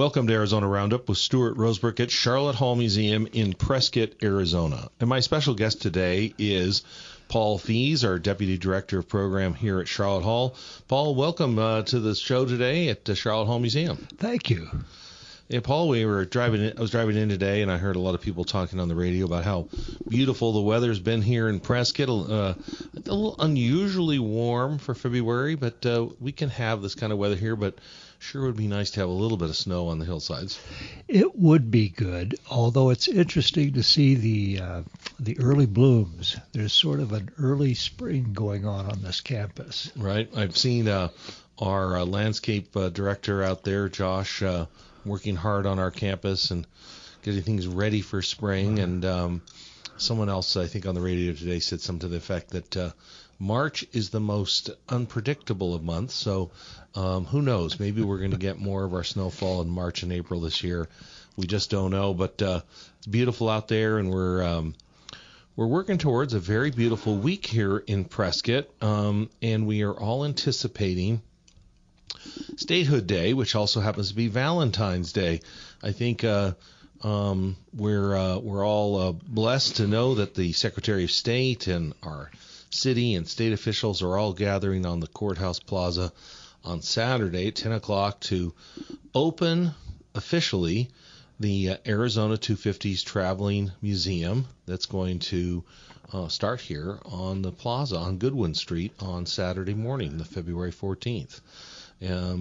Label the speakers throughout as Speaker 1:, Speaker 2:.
Speaker 1: Welcome to Arizona Roundup with Stuart Rosebrook at Sharlot Hall Museum in Prescott, Arizona. And my special guest today is Paul Fees, our Deputy Director of Program here at Sharlot Hall. Paul, welcome to the show today at the Sharlot Hall Museum.
Speaker 2: Thank you.
Speaker 1: Yeah, Paul, I was driving in today, and I heard a lot of people talking on the radio about how beautiful the weather's been here in Prescott. A little unusually warm for February, but we can have this kind of weather here, but sure would be nice to have a little bit of snow on the hillsides.
Speaker 2: It would be good, although it's interesting to see the early blooms. There's sort of an early spring going on this campus.
Speaker 1: Right. I've seen our landscape director out there, Josh, working hard on our campus and getting things ready for spring. And someone else, I think, on the radio today said something to the effect that March is the most unpredictable of months, so who knows? Maybe we're going to get more of our snowfall in March and April this year. We just don't know, but it's beautiful out there, and we're working towards a very beautiful week here in Prescott, and we are all anticipating Statehood Day, which also happens to be Valentine's Day. I think we're all blessed to know that the Secretary of State and our city and state officials are all gathering on the courthouse plaza on Saturday at 10 o'clock to open officially the Arizona 250s Traveling Museum that's going to start here on the plaza on Goodwin Street on Saturday morning, the February 14th.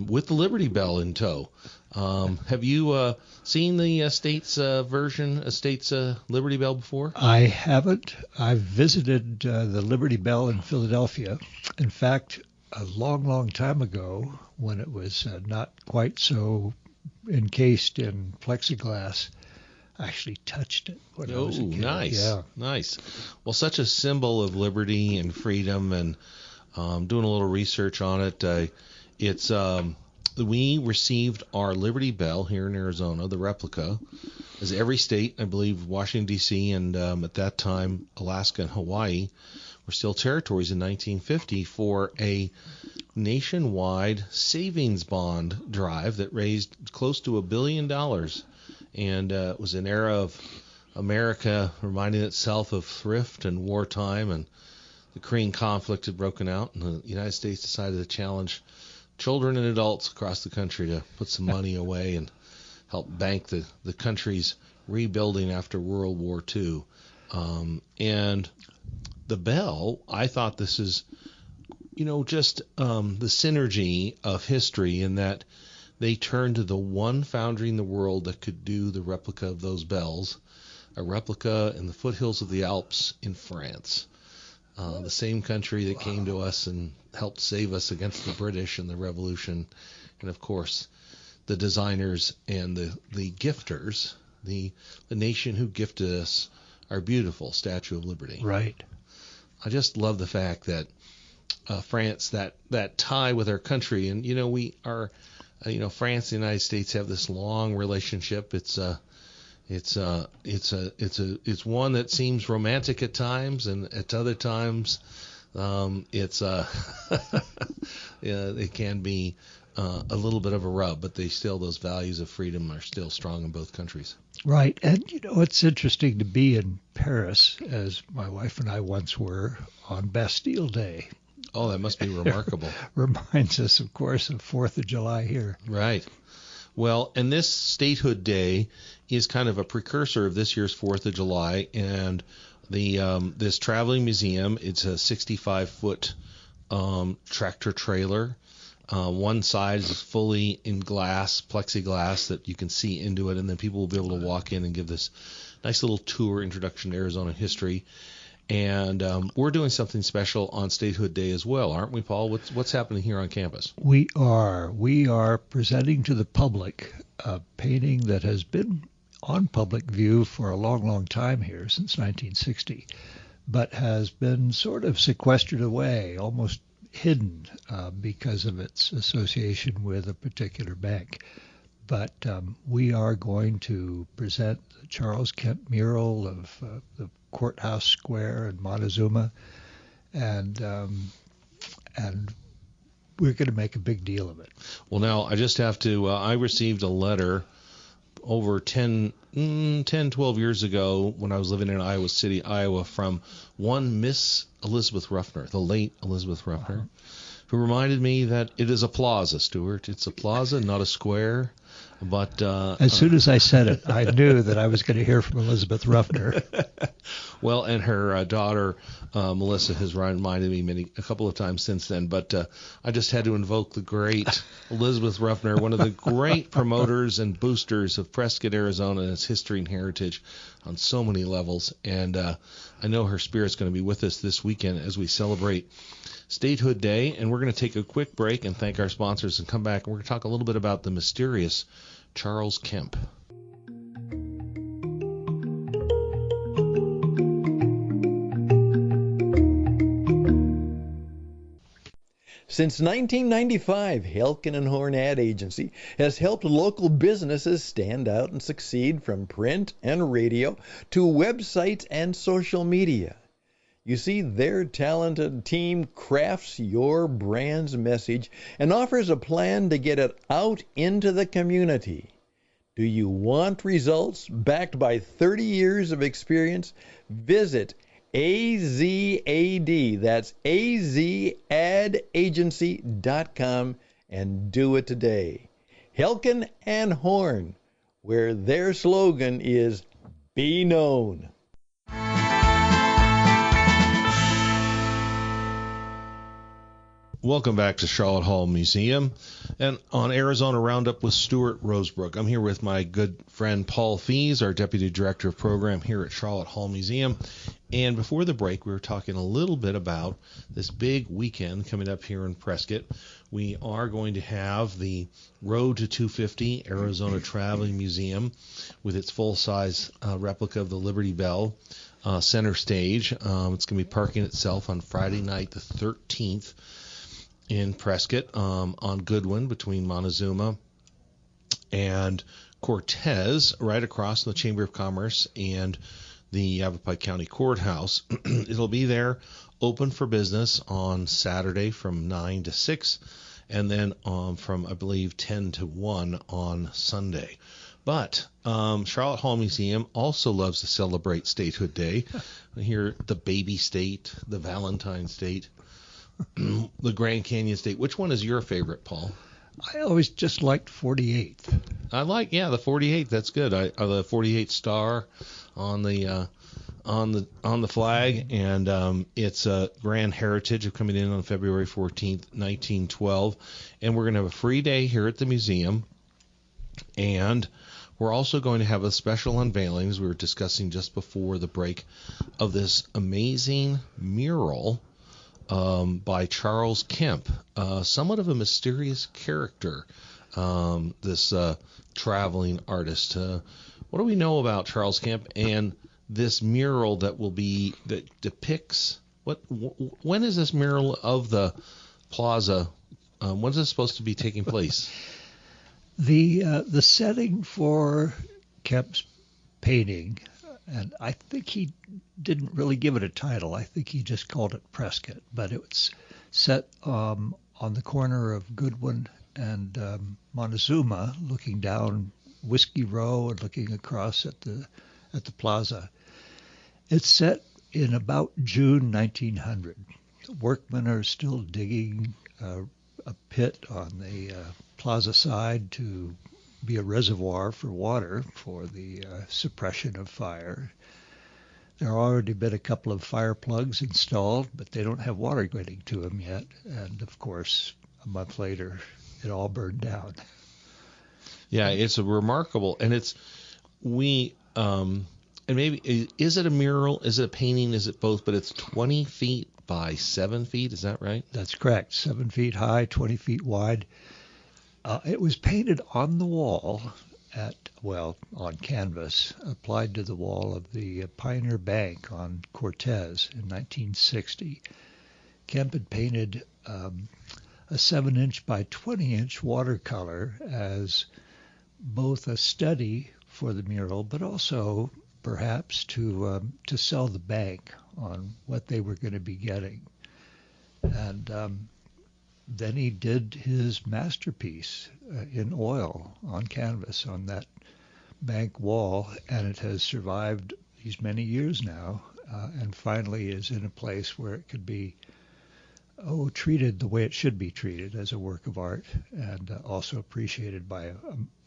Speaker 1: With the Liberty Bell in tow. Have you seen the state's Liberty Bell before?
Speaker 2: I haven't. I've visited the Liberty Bell in Philadelphia. In fact, a long, long time ago, when it was not quite so encased in plexiglass, I actually touched it when I was a kid.
Speaker 1: Nice.
Speaker 2: Yeah.
Speaker 1: Nice. Well, such a symbol of liberty and freedom, and doing a little research on it. We received our Liberty Bell here in Arizona, the replica, as every state, I believe, Washington, D.C., and at that time, Alaska and Hawaii were still territories in 1950 for a nationwide savings bond drive that raised close to $1 billion. And it was an era of America reminding itself of thrift and wartime, and the Korean conflict had broken out, and the United States decided to challenge children and adults across the country to put some money away and help bank the country's rebuilding after World War II. And the bell, I thought this is, just the synergy of history in that they turned to the one foundry in the world that could do the replica of those bells, a replica in the foothills of the Alps in France. The same country that came to us and helped save us against the British and the Revolution. And, of course, the designers and the gifters, the nation who gifted us our beautiful Statue of Liberty.
Speaker 2: Right.
Speaker 1: I just love the fact that France, that tie with our country, and, we are, France and the United States have this long relationship. It's one that seems romantic at times, and at other times, it can be a little bit of a rub. But those values of freedom are still strong in both countries.
Speaker 2: Right, and it's interesting to be in Paris, as my wife and I once were, on Bastille Day.
Speaker 1: Oh, that must be remarkable.
Speaker 2: Reminds us, of course, of 4th of July here.
Speaker 1: Right. Well, and this Statehood Day is kind of a precursor of this year's 4th of July, and this traveling museum, it's a 65-foot tractor trailer. One side is fully in plexiglass that you can see into it, and then people will be able to walk in and give this nice little tour, introduction to Arizona history. And we're doing something special on Statehood Day as well, aren't we, Paul? What's happening here on campus?
Speaker 2: We are presenting to the public a painting that has been on public view for a long, long time here, since 1960, but has been sort of sequestered away, almost hidden because of its association with a particular bank. But we are going to present the Charles Kent mural of the Courthouse Square in Montezuma, and we're going to make a big deal of it.
Speaker 1: Well, now I just have to, I received a letter over 10, 12 years ago when I was living in Iowa City, Iowa, from one Miss Elizabeth Ruffner, the late Elizabeth Ruffner, who reminded me that it is a plaza, Stuart. It's a plaza, not a square. But
Speaker 2: as soon as I said it, I knew that I was going to hear from Elizabeth Ruffner.
Speaker 1: Well, and her daughter Melissa has reminded me a couple of times since then. But I just had to invoke the great Elizabeth Ruffner, one of the great promoters and boosters of Prescott, Arizona, and its history and heritage on so many levels. And I know her spirit's going to be with us this weekend as we celebrate Statehood Day, and we're going to take a quick break and thank our sponsors and come back, and we're going to talk a little bit about the mysterious Charles Kemp.
Speaker 3: Since 1995, Helkin & Horn Ad Agency has helped local businesses stand out and succeed from print and radio to websites and social media. You see, their talented team crafts your brand's message and offers a plan to get it out into the community. Do you want results backed by 30 years of experience? Visit AZAD, that's azadagency.com, and do it today. Helkin and Horn, where their slogan is Be Known.
Speaker 1: Welcome back to Sharlot Hall Museum and on Arizona Roundup with Stuart Rosebrook. I'm here with my good friend Paul Fees, our Deputy Director of Program here at Sharlot Hall Museum. And before the break, we were talking a little bit about this big weekend coming up here in Prescott. We are going to have the Road to 250 Arizona Traveling Museum with its full-size replica of the Liberty Bell center stage. It's going to be parking itself on Friday night, the 13th. In Prescott on Goodwin between Montezuma and Cortez, right across from the Chamber of Commerce and the Yavapai County Courthouse. It'll be there open for business on Saturday from 9 to 6 and then from, I believe, 10 to 1 on Sunday. But Sharlot Hall Museum also loves to celebrate Statehood Day. Here, the baby state, the Valentine state, the Grand Canyon State. Which one is your favorite, Paul?
Speaker 2: I always just liked 48th.
Speaker 1: I like, the 48th. That's good. The 48 star on the flag, and it's a grand heritage of coming in on February 14th, 1912. And we're going to have a free day here at the museum, and we're also going to have a special unveiling, as we were discussing just before the break, of this amazing mural by Charles Kemp, somewhat of a mysterious character, this traveling artist. What do we know about Charles Kemp and this mural that depicts when is this mural of the plaza? When is this supposed to be taking place?
Speaker 2: The setting for Kemp's painting, and I think he didn't really give it a title. I think he just called it Prescott, but it was set on the corner of Goodwin and Montezuma, looking down Whiskey Row and looking across at the plaza. It's set in about June 1900. Workmen are still digging a pit on the plaza side to be a reservoir for water for the suppression of fire. There have already been a couple of fire plugs installed, but they don't have water getting to them yet. And of course, a month later, it all burned down.
Speaker 1: Yeah, it's a remarkable, and and maybe, is it a mural? Is it a painting? Is it both? But it's 20 feet by 7 feet. Is that right?
Speaker 2: That's correct. 7 feet high, 20 feet wide. It was painted on the wall on canvas, applied to the wall of the Pioneer Bank on Cortez in 1960. Kemp had painted a 7-inch by 20-inch watercolor as both a study for the mural, but also perhaps to sell the bank on what they were going to be getting. And then he did his masterpiece in oil on canvas on that bank wall, and it has survived these many years now, and finally is in a place where it could be treated the way it should be treated, as a work of art, and also appreciated by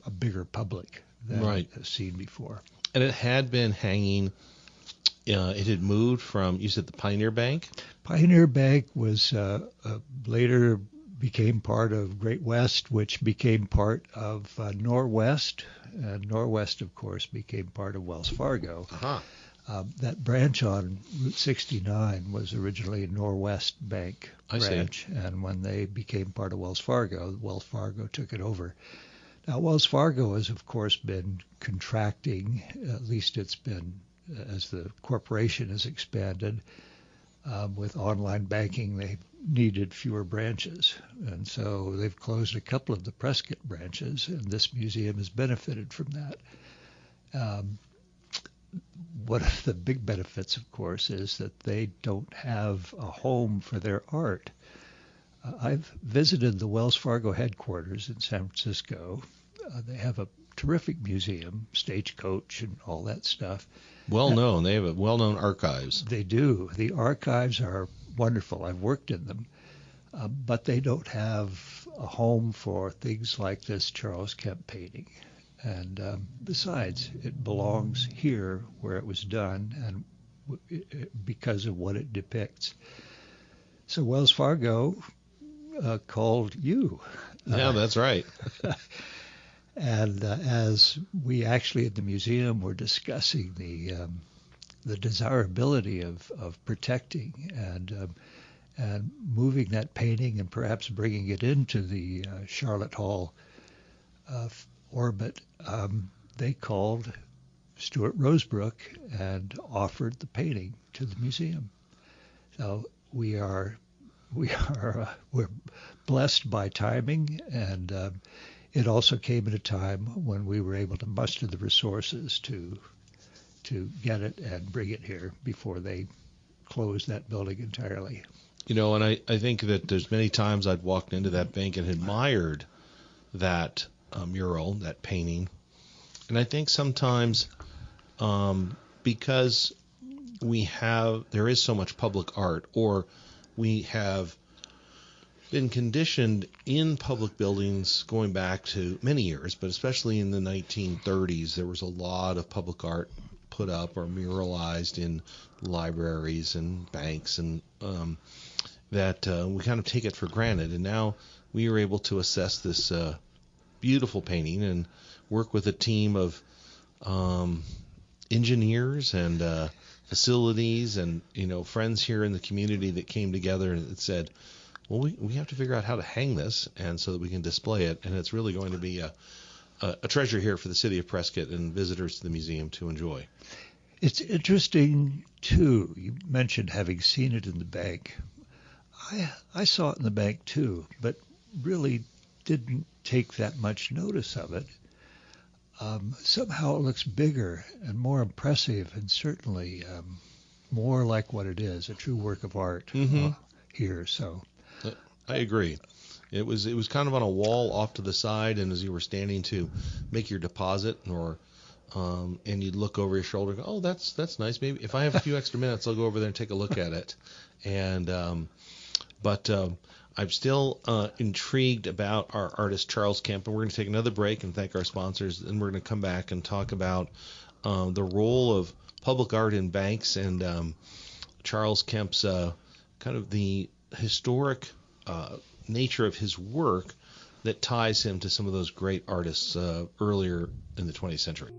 Speaker 2: a bigger public than it has seen before.
Speaker 1: And it had been hanging. It had moved from, you said, the Pioneer Bank?
Speaker 2: Pioneer Bank was later became part of Great West, which became part of Norwest. And Norwest, of course, became part of Wells Fargo. That branch on Route 69 was originally a Norwest Bank branch. And when they became part of Wells Fargo took it over. Now, Wells Fargo has, of course, been contracting. At least it's been, as the corporation has expanded. With online banking, they needed fewer branches. And so they've closed a couple of the Prescott branches, and this museum has benefited from that. One of the big benefits, of course, is that they don't have a home for their art. I've visited the Wells Fargo headquarters in San Francisco. They have a terrific museum, Stagecoach and all that stuff.
Speaker 1: Well known. They have well-known archives.
Speaker 2: They do. The archives are wonderful. I've worked in them. But they don't have a home for things like this Charles Kemp painting. And besides, it belongs here where it was done, and because of what it depicts. So Wells Fargo called you.
Speaker 1: Yeah, that's right.
Speaker 2: And as we actually at the museum were discussing the desirability of protecting and moving that painting and perhaps bringing it into the Sharlot Hall orbit, they called Stuart Rosebrook and offered the painting to the museum. So we're blessed by timing, and it also came at a time when we were able to muster the resources to get it and bring it here before they closed that building entirely.
Speaker 1: You know, and I think that there's many times I'd walked into that bank and admired that mural, that painting. And I think sometimes because there is so much public art, or we have been conditioned in public buildings going back to many years, but especially in the 1930s, there was a lot of public art put up or muralized in libraries and banks, and that we kind of take it for granted. And now we are able to assess this beautiful painting and work with a team of engineers and facilities and friends here in the community that came together and said, well, we have to figure out how to hang this, and so that we can display it. And it's really going to be a treasure here for the city of Prescott and visitors to the museum to enjoy.
Speaker 2: It's interesting, too. You mentioned having seen it in the bank. I saw it in the bank, too, but really didn't take that much notice of it. Somehow it looks bigger and more impressive, and certainly more like what it is, a true work of art here. So
Speaker 1: I agree. It was kind of on a wall off to the side, and as you were standing to make your deposit, and you'd look over your shoulder, and go, oh, that's nice. Maybe if I have a few extra minutes, I'll go over there and take a look at it. And but I'm still intrigued about our artist Charles Kemp, and we're going to take another break and thank our sponsors, and we're going to come back and talk about the role of public art in banks and Charles Kemp's kind of the historic nature of his work that ties him to some of those great artists earlier in the 20th century.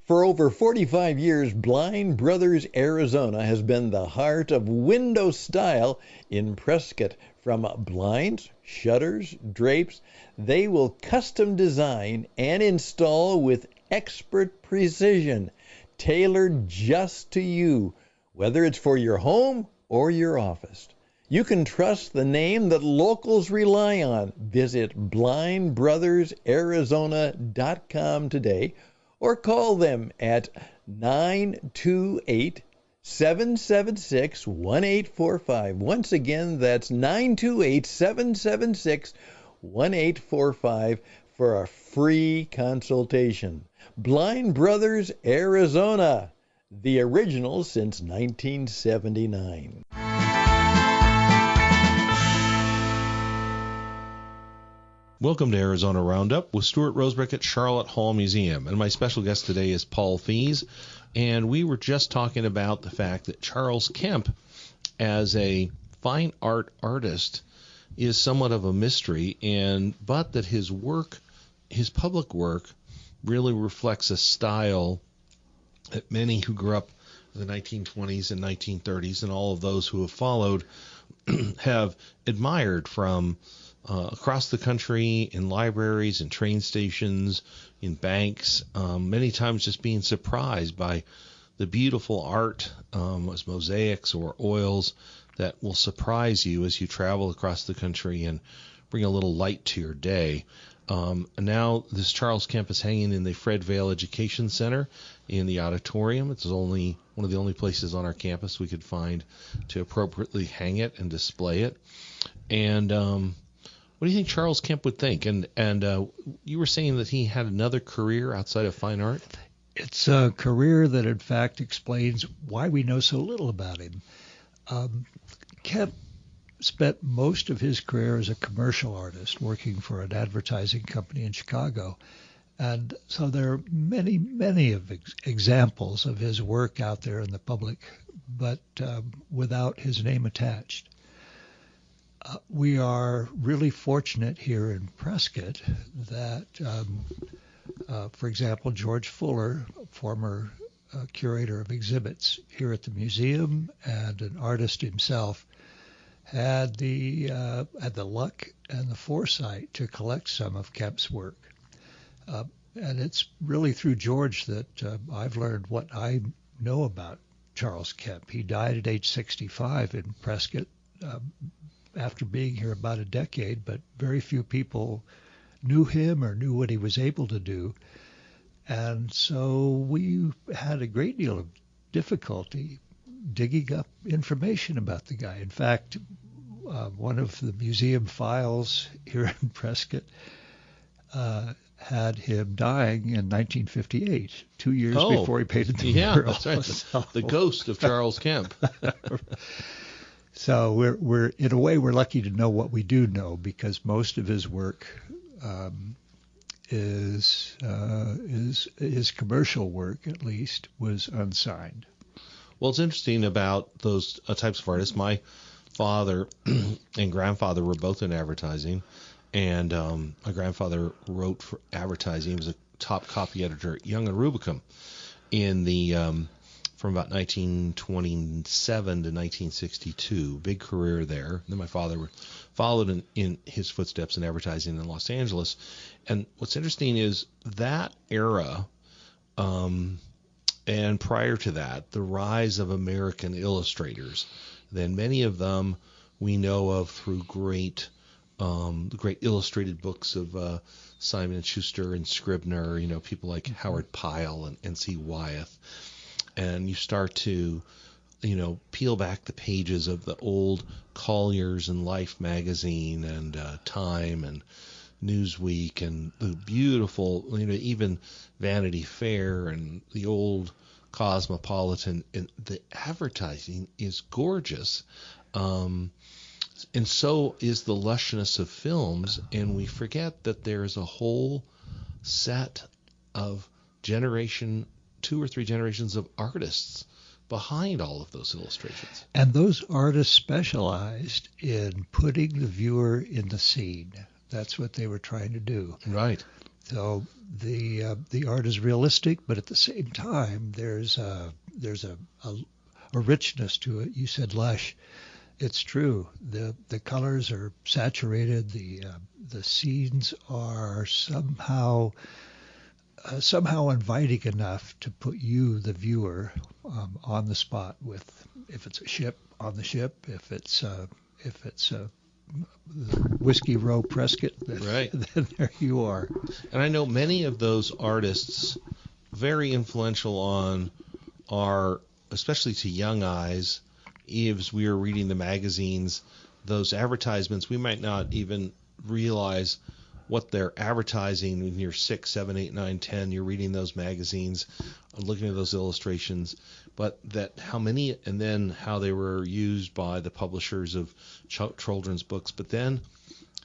Speaker 3: For over 45 years, Blind Brothers Arizona has been the heart of window style in Prescott. From blinds, shutters, drapes, they will custom design and install with expert precision, tailored just to you, whether it's for your home or your office. You can trust the name that locals rely on. Visit blindbrothersarizona.com today or call them at 928-776-1845. Once again, that's 928-776-1845 for a free consultation. Blind Brothers, Arizona, the original since 1979.
Speaker 1: Welcome to Arizona Roundup with Stuart Rosebrook at Sharlot Hall Museum. And my special guest today is Paul Fees. And we were just talking about the fact that Charles Kemp, as a fine art artist, is somewhat of a mystery, but that his work, his public work, really reflects a style that many who grew up in the 1920s and 1930s and all of those who have followed have admired from across the country, in libraries, in train stations, in banks, many times just being surprised by the beautiful art as mosaics or oils that will surprise you as you travel across the country and bring a little light to your day. Now this Charles Kemp is hanging in the Fred Vail Education Center in the auditorium. It's only one of the only places on our campus we could find to appropriately hang it and display it. And what do you think Charles Kemp would think? And you were saying that he had another career outside of fine art?
Speaker 2: It's a career that, in fact, explains why we know so little about him. Kemp spent most of his career as a commercial artist working for an advertising company in Chicago. And so there are many, many examples of his work out there in the public, but without his name attached. We are really fortunate here in Prescott that, for example, George Fuller, former curator of exhibits here at the museum and an artist himself, had the luck and the foresight to collect some of Kemp's work. And it's really through George that I've learned what I know about Charles Kemp. He died at age 65 in Prescott after being here about a decade, but very few people knew him or knew what he was able to do. And so we had a great deal of difficulty digging up information about the guy. In fact, one of the museum files here in Prescott had him dying in 1958, 2 years before he painted the mural.
Speaker 1: Yeah, that's right. The ghost of Charles Kemp.
Speaker 2: So we're in a way we're lucky to know what we do know, because most of his work is his commercial work, at least, was unsigned.
Speaker 1: Well, it's interesting about those types of artists. My father and grandfather were both in advertising, and my grandfather wrote for advertising. He was a top copy editor at Young and Rubicam in the from about 1927 to 1962. Big career there. And then my father followed in his footsteps in advertising in Los Angeles. And what's interesting is that era, and prior to that, the rise of American illustrators. Then many of them we know of through the great illustrated books of Simon & Schuster and Scribner, people like Howard Pyle and N.C. Wyeth. And you start to, peel back the pages of the old Collier's and Life magazine and Time and Newsweek and the beautiful, even Vanity Fair and the old Cosmopolitan. And the advertising is gorgeous. And so is the lushness of films. And we forget that there's a whole set of 2 or 3 generations of artists behind all of those illustrations.
Speaker 2: And those artists specialized in putting the viewer in the scene. That's what they were trying to do.
Speaker 1: Right.
Speaker 2: So the art is realistic, but at the same time, there's a richness to it. You said lush. It's true. The colors are saturated. The scenes are somehow inviting enough to put you, the viewer, on the spot. With if it's a ship, on the ship. If it's Whiskey Row Prescott,
Speaker 1: right,
Speaker 2: then there you are.
Speaker 1: And I know many of those artists very influential on our, especially to young eyes, as we were reading the magazines, those advertisements, we might not even realize what they're advertising when you're 6, 7, 8, 9, 10. You're reading those magazines, looking at those illustrations, but that how many, and then how they were used by the publishers of children's books. But then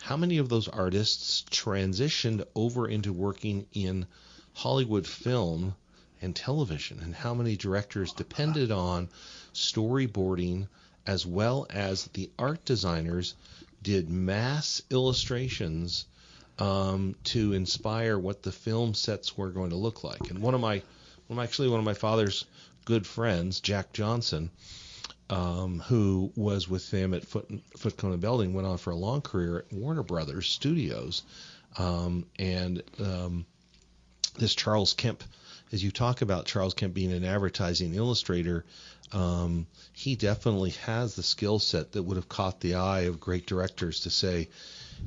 Speaker 1: how many of those artists transitioned over into working in Hollywood film and television, and how many directors depended on storyboarding as well as the art designers did mass illustrations to inspire what the film sets were going to look like. And one of my father's good friends, Jack Johnson, who was with him at Foot Cone and Belding, went on for a long career at Warner Brothers Studios, and this Charles Kemp, as you talk about Charles Kemp being an advertising illustrator, he definitely has the skill set that would have caught the eye of great directors to say,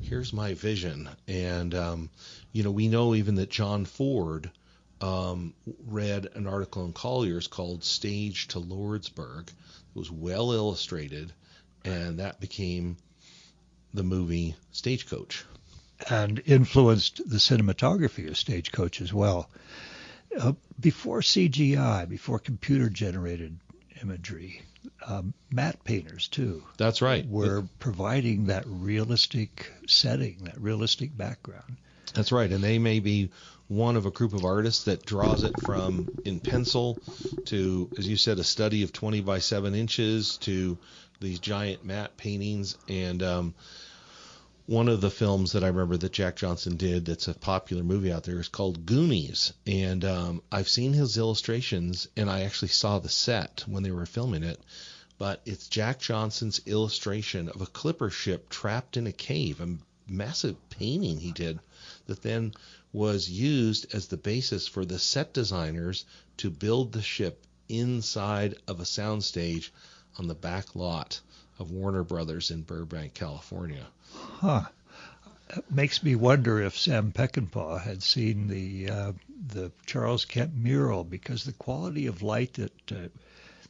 Speaker 1: here's my vision. And, we know even that John Ford read an article in Collier's called Stage to Lordsburg. It was well illustrated, and that became the movie Stagecoach.
Speaker 2: And influenced the cinematography of Stagecoach as well. Before CGI, before computer-generated imagery, matte painters, too.
Speaker 1: That's right.
Speaker 2: Were providing that realistic setting, that realistic background.
Speaker 1: That's right. And they may be one of a group of artists that draws it from in pencil to, as you said, a study of 20 by 7 inches to these giant matte paintings. And one of the films that I remember that Jack Johnson did that's a popular movie out there is called Goonies. And I've seen his illustrations, and I actually saw the set when they were filming it. But it's Jack Johnson's illustration of a clipper ship trapped in a cave, a massive painting he did that then was used as the basis for the set designers to build the ship inside of a soundstage on the back lot of Warner Brothers in Burbank, California.
Speaker 2: Huh. It makes me wonder if Sam Peckinpah had seen the Charles Kemp mural, because the quality of light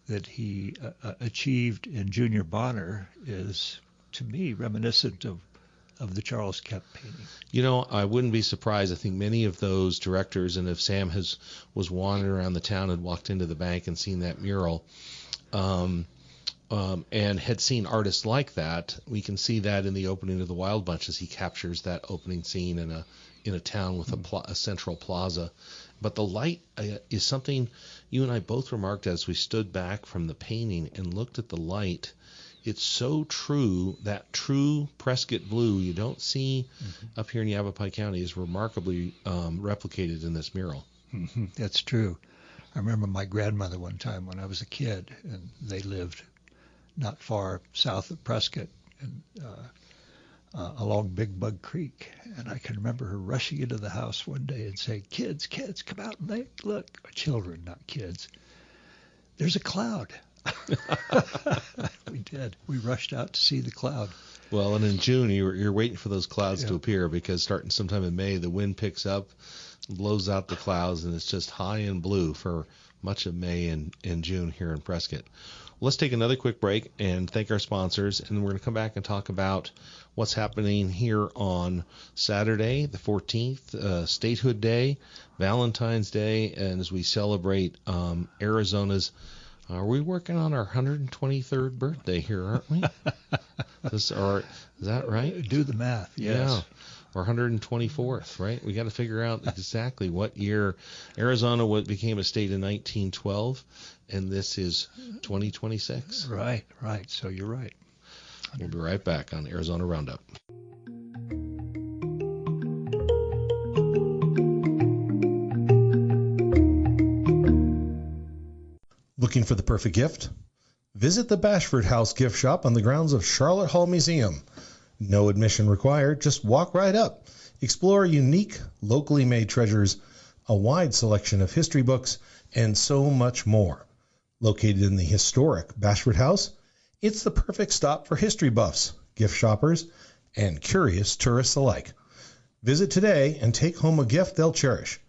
Speaker 2: that he achieved in Junior Bonner is, to me, reminiscent of the Charles Kemp painting.
Speaker 1: I wouldn't be surprised. I think many of those directors, and if Sam was wandering around the town and walked into the bank and seen that mural, and had seen artists like that, we can see that in the opening of The Wild Bunch as he captures that opening scene in a town with a central plaza. But the light is something you and I both remarked as we stood back from the painting and looked at the light. It's so true, that true Prescott blue you don't see up here in Yavapai County is remarkably replicated in this mural.
Speaker 2: Mm-hmm. That's true. I remember my grandmother one time when I was a kid, and they lived not far south of Prescott and along Big Bug Creek. And I can remember her rushing into the house one day and saying, kids, come out and look. Children, not kids. There's a cloud. We did. We rushed out to see the cloud.
Speaker 1: Well, and in June, you're waiting for those clouds to appear, because starting sometime in May, the wind picks up, blows out the clouds, and it's just high and blue for much of May and June here in Prescott. Let's take another quick break and thank our sponsors, and we're going to come back and talk about what's happening here on Saturday, the 14th, Statehood Day, Valentine's Day, and as we celebrate Arizona's. Are we working on our 123rd birthday here, aren't we? Is that right?
Speaker 2: Do the math, yes.
Speaker 1: Yeah. Or 124th, right? We got to figure out exactly what year Arizona became a state in 1912, and this is 2026.
Speaker 2: Right. So you're right.
Speaker 1: We'll be right back on Arizona Roundup.
Speaker 4: Looking for the perfect gift? Visit the Bashford House gift shop on the grounds of Sharlot Hall Museum. No admission required, just walk right up. Explore unique, locally made treasures, a wide selection of history books, and so much more. Located in the historic Bashford House, it's the perfect stop for history buffs, gift shoppers, and curious tourists alike. Visit today and take home a gift they'll cherish.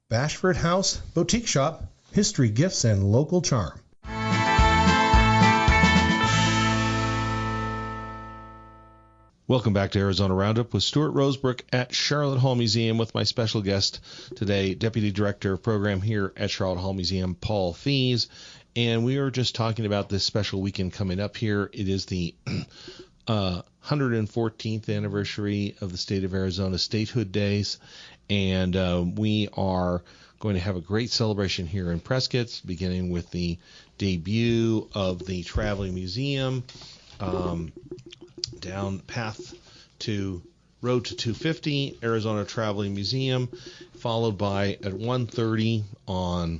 Speaker 4: Bashford House Boutique Shop, history, gifts, and local charm.
Speaker 1: Welcome back to Arizona Roundup with Stuart Rosebrook at Sharlot Hall Museum with my special guest today, Deputy Director of Program here at Sharlot Hall Museum, Paul Fees. And we were just talking about this special weekend coming up here. It is the 114th anniversary of the state of Arizona Statehood Days. And we are going to have a great celebration here in Prescott, beginning with the debut of the Traveling Museum. Down path to Road to 250, Arizona Traveling Museum, followed by at 1:30 on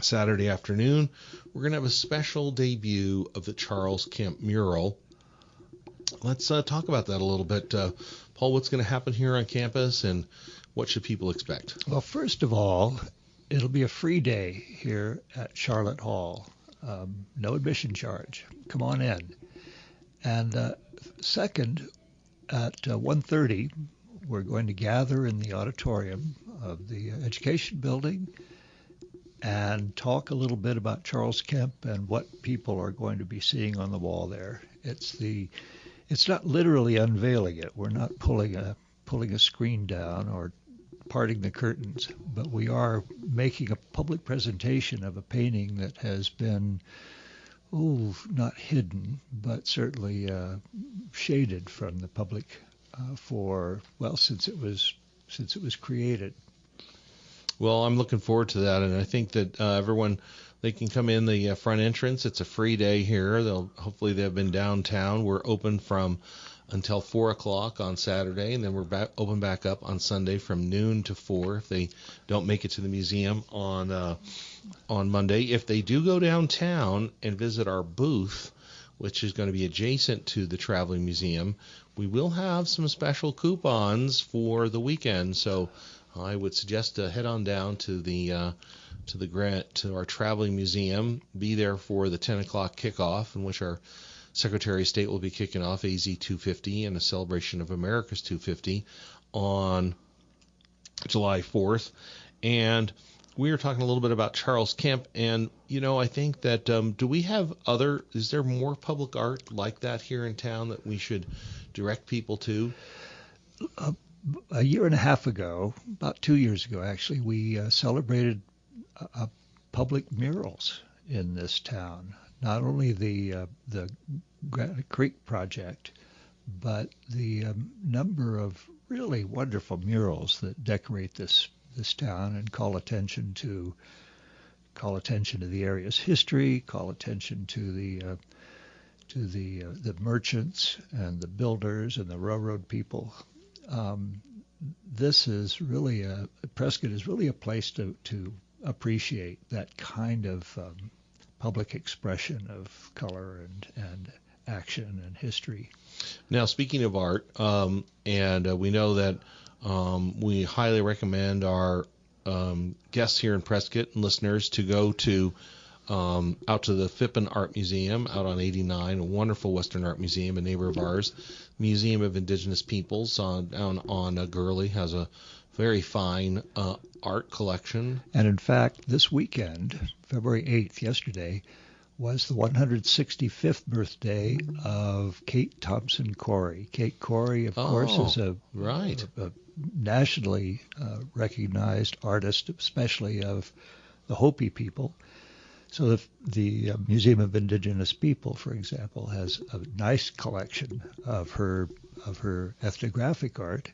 Speaker 1: Saturday afternoon, we're going to have a special debut of the Charles Kemp mural. Let's talk about that a little bit. Paul, what's going to happen here on campus and what should people expect?
Speaker 2: Well, first of all, it'll be a free day here at Sharlot Hall. No admission charge. Come on in. And second, at 1:30, we're going to gather in the auditorium of the Education Building and talk a little bit about Charles Kemp and what people are going to be seeing on the wall there. It's not literally unveiling it. We're not pulling a screen down or parting the curtains, but we are making a public presentation of a painting that has been not hidden, but certainly shaded from the public since it was created.
Speaker 1: Well, I'm looking forward to that, and I think that everyone, they can come in the front entrance. It's a free day here. Hopefully they've been downtown. We're open from until 4 o'clock on Saturday, and then we're open back up on Sunday from noon to 4 if they don't make it to the museum on Monday. If they do go downtown and visit our booth, which is going to be adjacent to the Traveling Museum, we will have some special coupons for the weekend. So I would suggest to head on down to our Traveling Museum, be there for the 10 o'clock kickoff, in which our Secretary of State will be kicking off AZ 250 and a celebration of America's 250 on July 4th. And we were talking a little bit about Charles Kemp, and I think that is there more public art like that here in town that we should direct people to?
Speaker 2: A year and a half ago, about 2 years ago actually, we celebrated public murals in this town. Not only the Granite Creek project, but the number of really wonderful murals that decorate this town and call attention to the area's history, call attention to the merchants and the builders and the railroad people. This is really Prescott is really a place to appreciate that kind of public expression of color and action and history.
Speaker 1: Now, speaking of art, and we know that we highly recommend our guests here in Prescott and listeners to go to out to the Phippen Art Museum out on 89, a wonderful Western art museum, a neighbor of ours. Museum of Indigenous Peoples down on Gurley has a very fine art collection.
Speaker 2: And in fact, this weekend, February 8th, yesterday, was the 165th birthday of Kate Thompson Corey. Kate Corey, of course, is a nationally recognized artist, especially of the Hopi people. So the Museum of Indigenous People, for example, has a nice collection of her ethnographic art,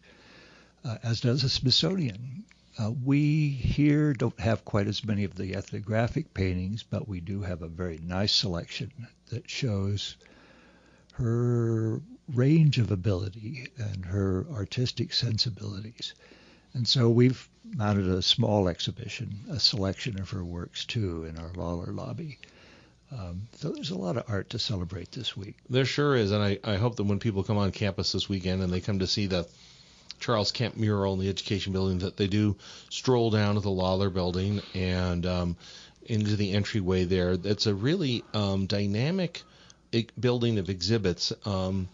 Speaker 2: as does the Smithsonian. We here don't have quite as many of the ethnographic paintings, but we do have a very nice selection that shows her range of ability and her artistic sensibilities. And so we've mounted a small exhibition, a selection of her works, too, in our Lawler lobby. So there's a lot of art to celebrate this week.
Speaker 1: There sure is, and I hope that when people come on campus this weekend and they come to see the Charles Kemp mural in the Education Building, that they do stroll down to the Lawler Building and into the entryway there. It's a really dynamic building of exhibits. The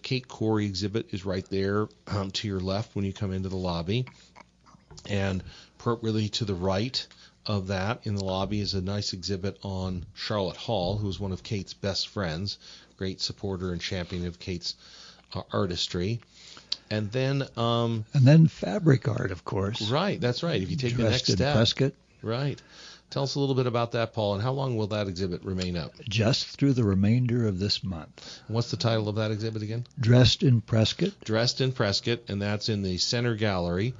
Speaker 1: Kate Corey exhibit is right there to your left when you come into the lobby. And appropriately to the right of that in the lobby is a nice exhibit on Sharlot Hall, who's one of Kate's best friends, great supporter and champion of Kate's artistry. And then
Speaker 2: fabric art, of course.
Speaker 1: Right, that's right. If you take the
Speaker 2: Dressed
Speaker 1: next
Speaker 2: in
Speaker 1: step.
Speaker 2: Prescott.
Speaker 1: Right. Tell us a little bit about that, Paul, and how long will that exhibit remain up?
Speaker 2: Just through the remainder of this month.
Speaker 1: What's the title of that exhibit again?
Speaker 2: Dressed in Prescott.
Speaker 1: Dressed in Prescott, and that's in the center gallery.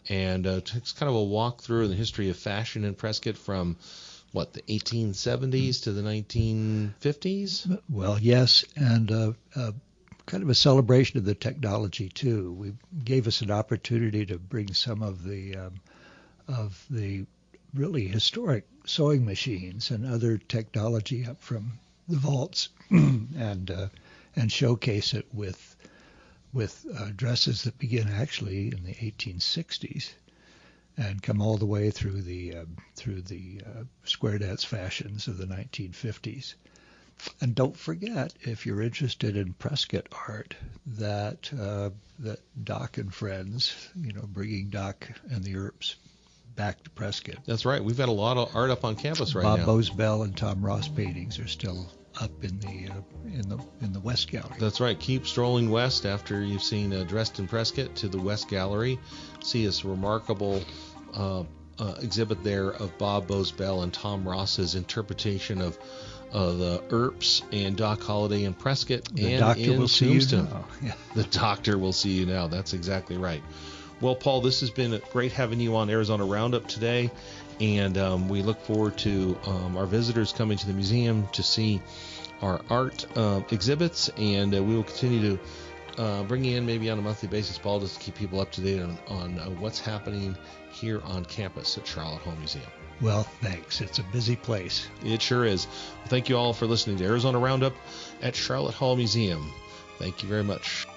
Speaker 1: And it's kind of a walk through the history of fashion in Prescott from, the 1870s to the 1950s?
Speaker 2: Well, yes, and kind of a celebration of the technology, too. We gave us an opportunity to bring some of the really historic sewing machines and other technology up from the vaults and showcase it with dresses that begin actually in the 1860s and come all the way through the square dance fashions of the 1950s. And don't forget, if you're interested in Prescott art, that Doc and friends, bringing Doc and the Earps back to Prescott.
Speaker 1: That's right. We've got a lot of art up on campus right
Speaker 2: now.
Speaker 1: now.
Speaker 2: Bob Bosbell and Tom Ross paintings are still up in the West Gallery.
Speaker 1: That's right. Keep strolling west after you've seen Dressed in Prescott to the West Gallery. See this remarkable exhibit there of Bob Bosbell and Tom Ross's interpretation of the Earps and Doc Holliday in Prescott
Speaker 2: the
Speaker 1: and
Speaker 2: doctor
Speaker 1: in
Speaker 2: will
Speaker 1: Tombstone.
Speaker 2: See you now. Yeah.
Speaker 1: The doctor will see you now. That's exactly right. Well, Paul, this has been great having you on Arizona Roundup today, and we look forward to our visitors coming to the museum to see our art exhibits, and we will continue to bring you in maybe on a monthly basis, Paul, just to keep people up to date on what's happening here on campus at Sharlot Hall Museum.
Speaker 2: Well, thanks. It's a busy place.
Speaker 1: It sure is. Well, thank you all for listening to Arizona Roundup at Sharlot Hall Museum. Thank you very much.